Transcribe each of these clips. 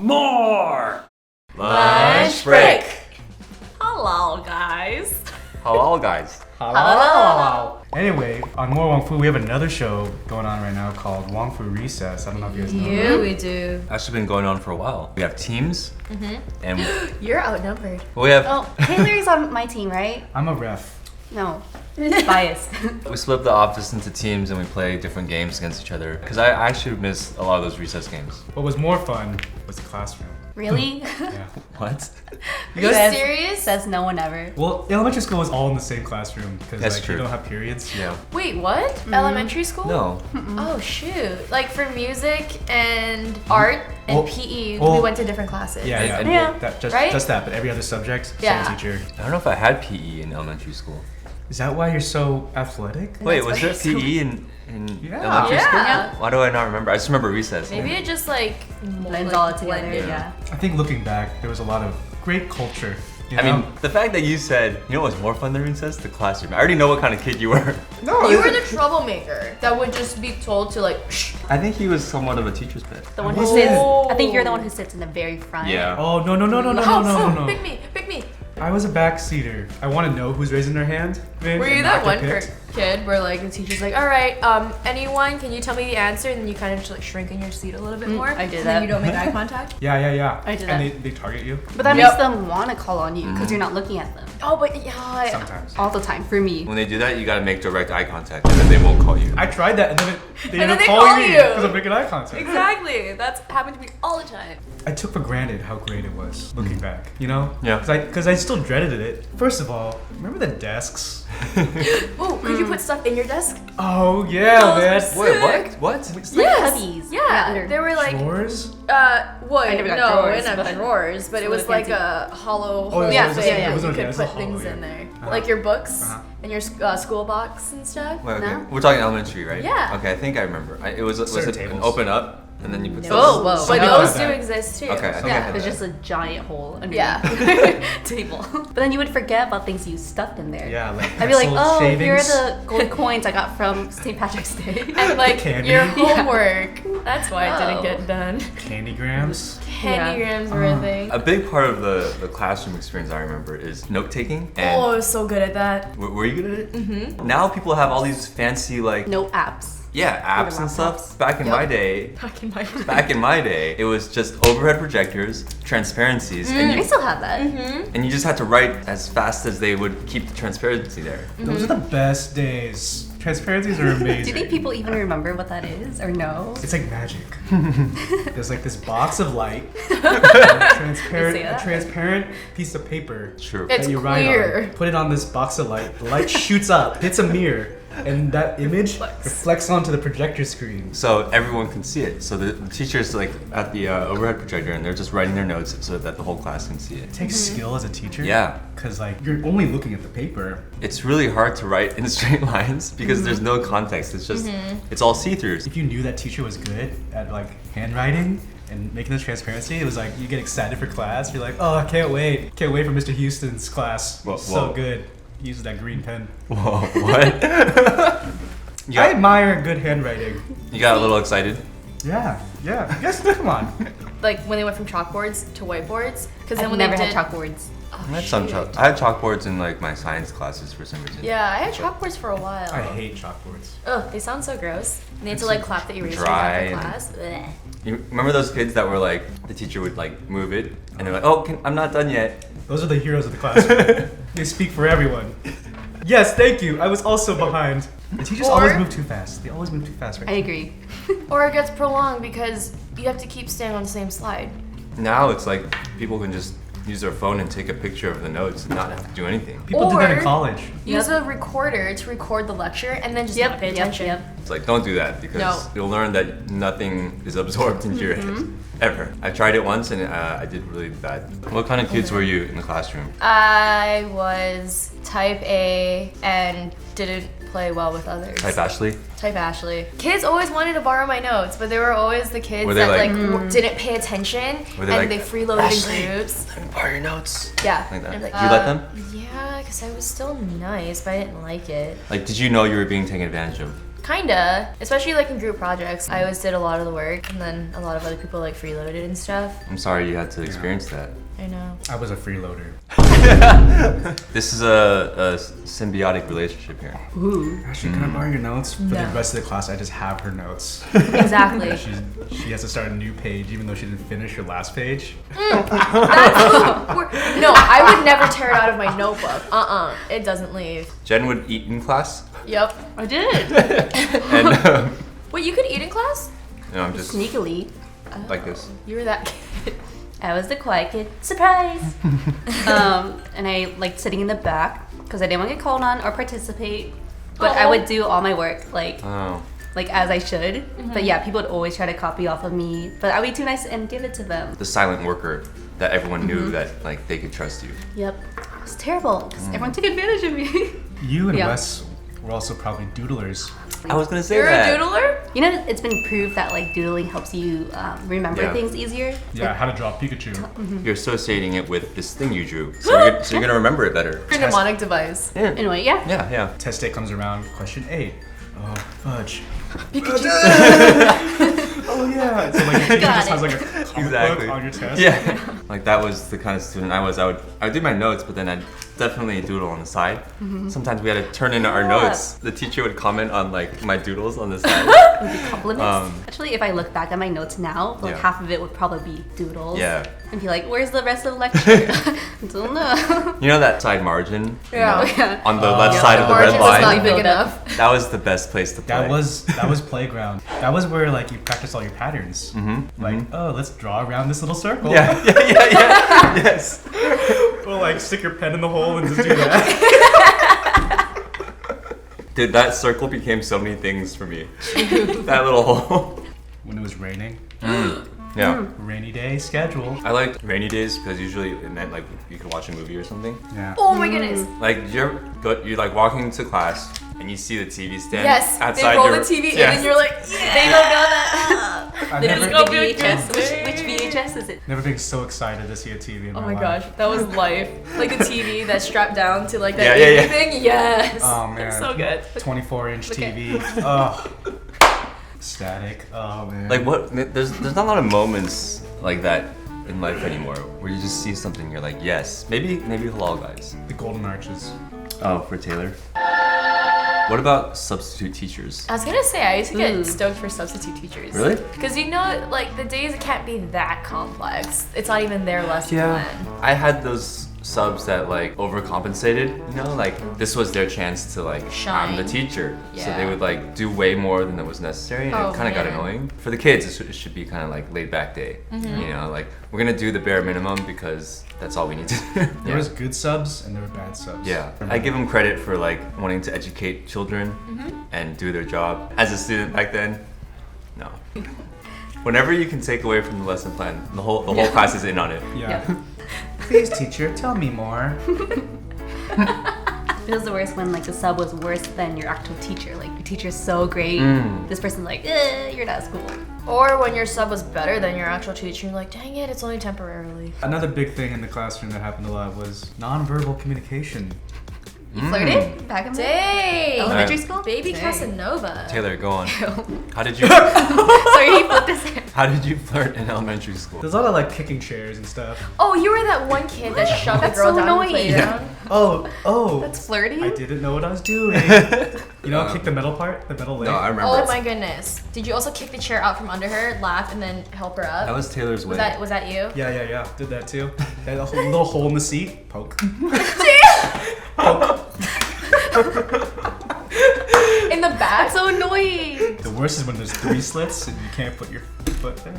More! Lunch break! Hello, guys. Hello, guys. Hello. Anyway, on More Wong Fu, we have another show going on right now called Wong Fu Recess. I don't know if you guys know. Yeah, we do. Actually been going on for a while. We have teams, and You're outnumbered. we have Oh, Taylor's on my team, right? I'm a ref. No. Biased. we split the office into teams and we play different games against each other. Because I actually miss a lot of those recess games. What was more fun was the classroom. Really? Yeah. What? Are you Says- serious? Says no one ever. Well, elementary school was all in the same classroom because That's like true. you don't have periods. Yeah. Wait, what? Elementary school? No. Oh, shoot. Like for music and art and Well- PE, we well- went to different classes. Yeah, yeah. Yeah. That, just, Right? just that, but every other subject, Yeah. same teacher. I don't know if I had PE in elementary school. Is that why you're so athletic? Wait, was why there it's so- PE in Yeah. elementary Yeah. school? Why do I not remember? I just remember recess. Maybe it just like Blends all together, blended. yeah. I think looking back, there was a lot of great culture. You I know? mean, the fact that you said, you know what's more fun than recess? The classroom. I already know what kind of kid you were. no, You were the troublemaker that would just be told to like, shh. I think he was somewhat of a teacher's pet. The one who Oh. sits. I think you're the one who sits in the very front. Yeah. Oh no. Pick me, pick me. I was a backseater. I want to know who's raising their hand. Were you that one kid where like the teacher's like, all right, anyone, can you tell me the answer? And then you kind of just like shrink in your seat a little bit more. I did and that. then you don't make eye contact. Yeah. I did and that. they target you But that Yep. makes them want to call on you because you're not looking at them. Oh, but yeah. sometimes. All the time, for me. When they do that, you gotta make direct eye contact and then they won't call you. I tried that and then they And ended then up they calling call me you. because I'm making eye contact. Exactly. That's happened to me all the time. I took for granted how great it was looking back. You know? Yeah. Because I still dreaded it. First of all, remember the desks? Oh, could you put stuff in your desk? Oh yeah, Those man. were Wait, what? What? It's like cubbies. Yeah, under- they were like, Drawers? what? I never got No, drawers, we didn't have but- drawers, but it was Really like fancy. a hollow Oh, hole yeah, it was- thing. yeah, You it was could a put hollow, things yeah. in there, Uh-huh. like your books Uh-huh. and your school box and stuff. Wait, okay. No? We're talking elementary, right? Yeah. Okay, I think I remember. It was Certain it an tables. open up and then you put Oh, whoa. But I those had do that. exist too. Okay, I think I yeah. had There's that. just a giant hole under Yeah. the table. But then you would forget about things you stuffed in there. Yeah, like I'd be like, pencils, oh, here are shavings. the gold coins I got from St. Patrick's Day. And like Candy. your Yeah. homework. That's why it didn't Oh. get done. Candygrams. Candygrams were a thing. A big part of the classroom experience I remember is note taking. And Oh, I was so good at that. were you good at it? Mm-hmm. Now people have all these fancy like No apps. yeah apps and stuff. Back in my day, Back in my it was just overhead projectors, transparencies, I and still have that. you just had to write as fast as they would keep the transparency there. Those are the best days. Transparencies are amazing. Do you think people even remember what that is or no? It's like magic. There's like this box of light, and say a that? transparent piece of paper True. It's that you write clear. on. Put it on this box of light. The light shoots up, hits a mirror, and that image reflects onto the projector screen. So everyone can see it. So the teacher's like at the overhead projector and they're just writing their notes so that the whole class can see it. It takes skill as a teacher. Yeah. Because like you're only looking at the paper. It's really hard to write in straight lines because there's no context. It's just it's all see-throughs. If you knew that teacher was good at like handwriting and making the transparency, it was like you get excited for class. You're like, oh, I can't wait for Mr. Houston's class. Whoa, So whoa. good. He uses that green pen. Whoa, what? you, I got, admire good handwriting. you got a little excited? Yeah. Yes, come on. Like when they went from chalkboards to whiteboards, because then I've when never they had did, chalkboards. Oh, I had some shoot. I had chalkboards in like my science classes for some reason. Yeah, I had chalkboards for a while. I hate chalkboards. Ugh, they sound so gross. And they had to like clap the eraser dry after and- class. Ugh. You remember those kids that were like the teacher would like move it and they're like, oh, I'm not done yet. Those are the heroes of the classroom. They speak for everyone. Yes, thank you. I was also behind. The teachers Or- always move too fast. They always move too fast, right? I agree. Or it gets prolonged because you have to keep staying on the same slide. Now it's like people can just use their phone and take a picture of the notes and not have to do anything. People did that in Or- college. Use a recorder to record the lecture and then just not pay attention. It's like, don't do that because No. you'll learn that nothing is absorbed into your head. Ever. I tried it once and I did really bad. What kind of kids were you in the classroom? I was type A and didn't play well with others. Type Ashley? Type Ashley. Kids always wanted to borrow my notes, but they were always the kids Were they that like- didn't pay attention Were they and like, they freeloaded "Ashley, in groups. Let me borrow your notes. Yeah. Like that. And I'm Did you let them? Yeah, because I was still nice, but I didn't like it. Like, did you know you were being taken advantage of? Kinda, especially like in group projects. I always did a lot of the work, and then a lot of other people like freeloaded it and stuff. I'm sorry you had to experience that. I know. I was a freeloader. This is a symbiotic relationship here. Actually, can I borrow your notes? For the No. rest of the class, I just have her notes. Exactly. She has to start a new page even though she didn't finish her last page. No, I would never tear it out of my notebook. It doesn't leave. Jen would eat in class, Yep. I did. and Wait, you could eat in class? I'm just Sneakily. like this. You were that kid. I was the quiet kid. Surprise! And I liked sitting in the back because I didn't want to get called on or participate. But I would do all my work like as I should. But yeah, people would always try to copy off of me. But I'd be too nice and give it to them. The silent worker that everyone knew that like they could trust you. Yep. It was terrible because everyone took advantage of me. You and Yeah. Wes were also probably doodlers. I was gonna say You're that. a doodler? You know, it's been proved that like doodling helps you remember Yeah. things easier. Yeah, how to draw Pikachu. You're associating it with this thing you drew, so you're gonna remember it better. Your mnemonic device. Yeah. Anyway, yeah. Yeah. Test day comes around, question 8. Oh, fudge. Oh yeah. So like it Got just it. has like a comic Exactly. book on your test. Yeah. Like that was the kind of student I was. I would do my notes, but then I'd definitely doodle on the side. Sometimes we had to turn in our notes. The teacher would comment on like my doodles on the side. Would be compliments. Actually, if I look back at my notes now, like Yeah. half of it would probably be doodles. Yeah. And be like, where's the rest of the lecture? Don't know. You know that side margin? Yeah. Yeah. On the left Yeah. side of the Margin red was line. not big enough. That was the best place to play. That was playground. That was where like you practice all your patterns. Like, oh, let's draw around this little circle. Yeah. Yes. Or like stick your pen in the hole and just do that. Dude, that circle became so many things for me. That little hole. When it was raining, Yeah. rainy day schedule. I liked rainy days because usually it meant like you could watch a movie or something. Yeah. Oh my goodness. Like you're like walking into class and you see the TV stand Yes, outside they roll your the TV yeah. in and you're like, yeah. They don't know that. I've They never, just go VHS. Which VHS is it? never been so excited to see a TV in Oh my my life. gosh, that was life. Like the TV that's strapped down to like that Yeah. thing. Yes. Oh man. So good. 24-inch Okay. TV. Oh. Static. Oh man. Like what? There's not a lot of moments like that in life anymore where you just see something you're like yes, maybe halal guys. the golden arches. Oh, for Taylor. What about substitute teachers? I was gonna say I used to get stoked for substitute teachers. Really? Because you know, like the days can't be that complex. It's not even their lesson plan. I had those subs that like overcompensated, you know, like this was their chance to like I'm the Shine. teacher. So Yeah. they would like do way more than was necessary and Oh, it kind of got man. annoying. For the kids, it should be kind of like laid back day, you know, like we're gonna do the bare minimum because that's all we need to do. There was good subs and there were bad subs. Yeah, I give them credit for like wanting to educate children and do their job. As a student back then, no. Whenever you can take away from the lesson plan, the whole class is in on it. Yeah. Please, teacher, tell me more. It was the worst when like the sub was worse than your actual teacher. Like your teacher's so great. This person's like, you're not school. Or when your sub was better than your actual teacher, you're like, dang it, it's only temporarily. Another big thing in the classroom that happened a lot was nonverbal communication. You flirted back in the Dang! elementary Alright. school? Baby Dang. Casanova. Taylor, go on. How did you Sorry, he flipped his hair. how did you flirt in elementary school? There's a lot of like kicking chairs and stuff. Oh, you were that one kid that shoved the That's girl so down annoying. the playground. Oh. That's flirty. I didn't know what I was doing. You know, kick the middle part, the middle leg. No, I remember. Oh my goodness. Did you also kick the chair out from under her, laugh, and then help her up? That was Taylor's way. Was that you? Yeah. Did that too. Had a little hole in the seat. Poke. In the back? That's so annoying. The worst is when there's 3 slits and you can't put your foot there.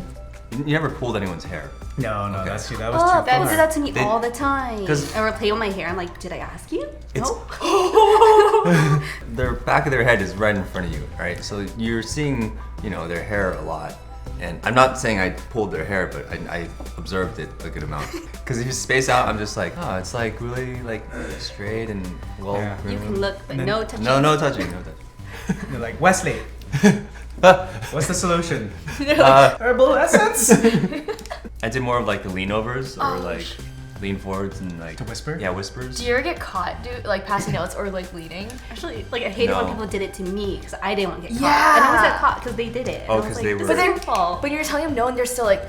You never pulled anyone's hair. No, Okay. that was too Oh, far. people do that to me They- all the time. 'Cause- I would play with my hair. I'm like, did I ask you? It's No. their back of their head is right in front of you, right? So you're seeing, you know, their hair a lot. And I'm not saying I pulled their hair, but I observed it a good amount. Because if you space out, I'm just like, oh, it's like really like straight and well. Yeah. You groomed. can look, but then- no touching. No touching, no touching. They're like, Wesley, what's the solution? Uh, Herbal essence? I did more of like the leanovers or Oh, like lean forwards and like To whisper? Yeah, whispers. Do you ever get caught, like passing notes or like leading? Actually, like I hated No. when people did it to me because I didn't want to get caught. Yeah. And I always got caught because they did it. And Oh, I was 'cause like, they this were- is your fault. But you're telling them no, and they're still like,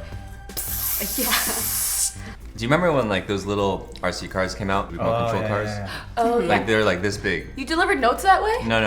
Yeah. Do you remember when like those little RC cars came out, remote control cars? oh yeah. Like they're like this big. You delivered notes that way? No,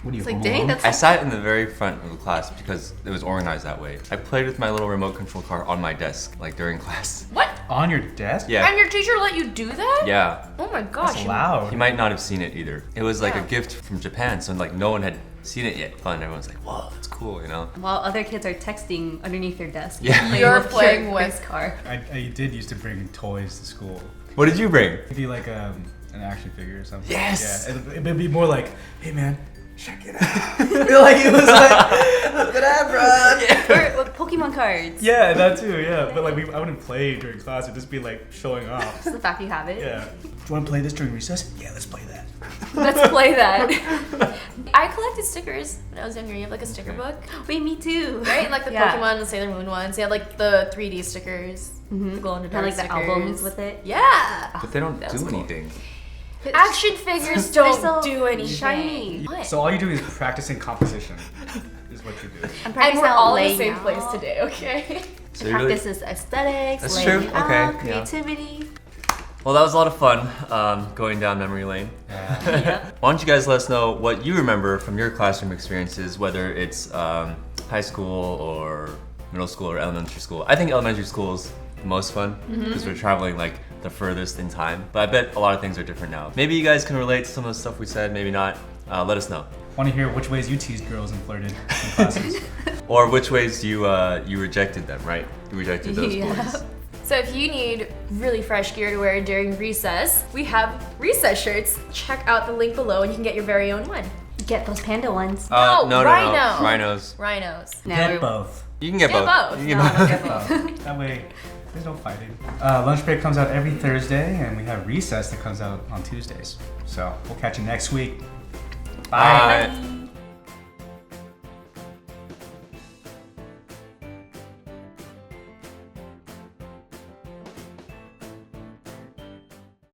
What do you It's like, Home dang, Alone? that's I sat in the very front of the class because it was organized that way. I played with my little remote control car on my desk, like during class. What? On your desk? Yeah. And your teacher let you do that? Yeah. Oh my gosh. That's loud. You might not have seen it either. It was like Yeah. a gift from Japan, so like no one had seen it yet. Fun. Everyone's like, "Whoa, that's cool," you know? While other kids are texting underneath their desk. Yeah. You're playing your with- car. I did used to bring toys to school. What did you bring? It'd be like an action figure or something. Yes! Yeah, it'd be more like, hey man, check it out. Like it was like, look at that, bro. Or with Pokemon cards. Yeah, that too, yeah. But like I wouldn't play during class, it'd just be like showing off. Just the fact you have it. Yeah. Do you want to play this during recess? Yeah, let's play that. Let's play that. I collected stickers when I was younger. You have like a sticker book, Wait, me too. right? Like the Yeah. Pokemon and Sailor Moon ones. They had like the 3D stickers, the glow in the And dark like the stickers. albums with it. Yeah. But they don't That was do cool. anything. Action figures They're don't so do anything. shiny. What? So all you do is practicing composition. Is what you do. I'm and practicing we're all in the laying same out. place today, okay? So you really- Practice is aesthetics, That's laying true. out, Okay, yeah. creativity. Well, that was a lot of fun going down memory lane. Yeah. Why don't you guys let us know what you remember from your classroom experiences, whether it's high school or middle school or elementary school. I think elementary school is the most fun because we're traveling like the furthest in time. But I bet a lot of things are different now. Maybe you guys can relate to some of the stuff we said, maybe not. Let us know. Want to hear which ways you teased girls and flirted in classes? Or which ways you rejected them, right? You rejected those Yeah. boys. So if you need really fresh gear to wear during recess, we have recess shirts. Check out the link below and you can get your very own one. Get those panda ones. No, rhino. Rhinos. Rhinos. Now Get we're- both. You can get Get both. both. You can No, get I both. don't get both. That way, there's no fighting. Lunch break comes out every Thursday, and we have recess that comes out on Tuesdays. So we'll catch you next week. Bye.